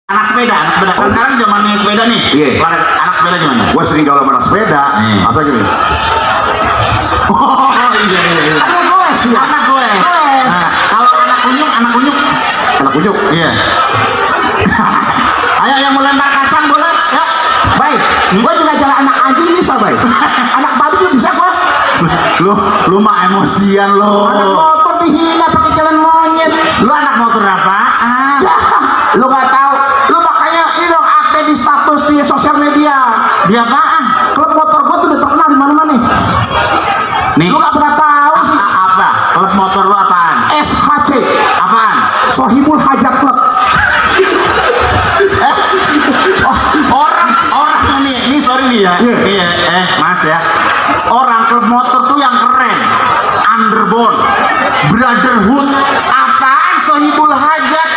Anak sepeda. Kan sekarang zamannya sepeda nih. Iya. Anak sepeda gimana? Gua sering kalau anak sepeda, apa gini? Oh iya. Anak gue sih. Anak gue. Nah, kalau anak kunyuk. Anak kunyuk. Iya. Ayo yang mau lempar kacang boleh? Ya. Baik, gua juga jalan anak anjing bisa, baik. Anak babi juga bisa gua. Lu mah emosian lo. Anak motor dihina pakai jalan monyet. Lu anak motor apaan? Ya, lu gak tahu. Lu makanya ini dong update di status di sosial media. Dia apaan? Klub motor gua tuh udah terkenal di mana-mana nih. Nih. Lu gak pernah tahu sih. Apa? Klub motor lu apaan? SHC. Apaan? Sohibul Hajat Club. Orang ini sorry nih ya. Iya. Mas ya. Orang klub motor tuh yang keren. Underbone, Brotherhood, apaan Sohibul Hajat?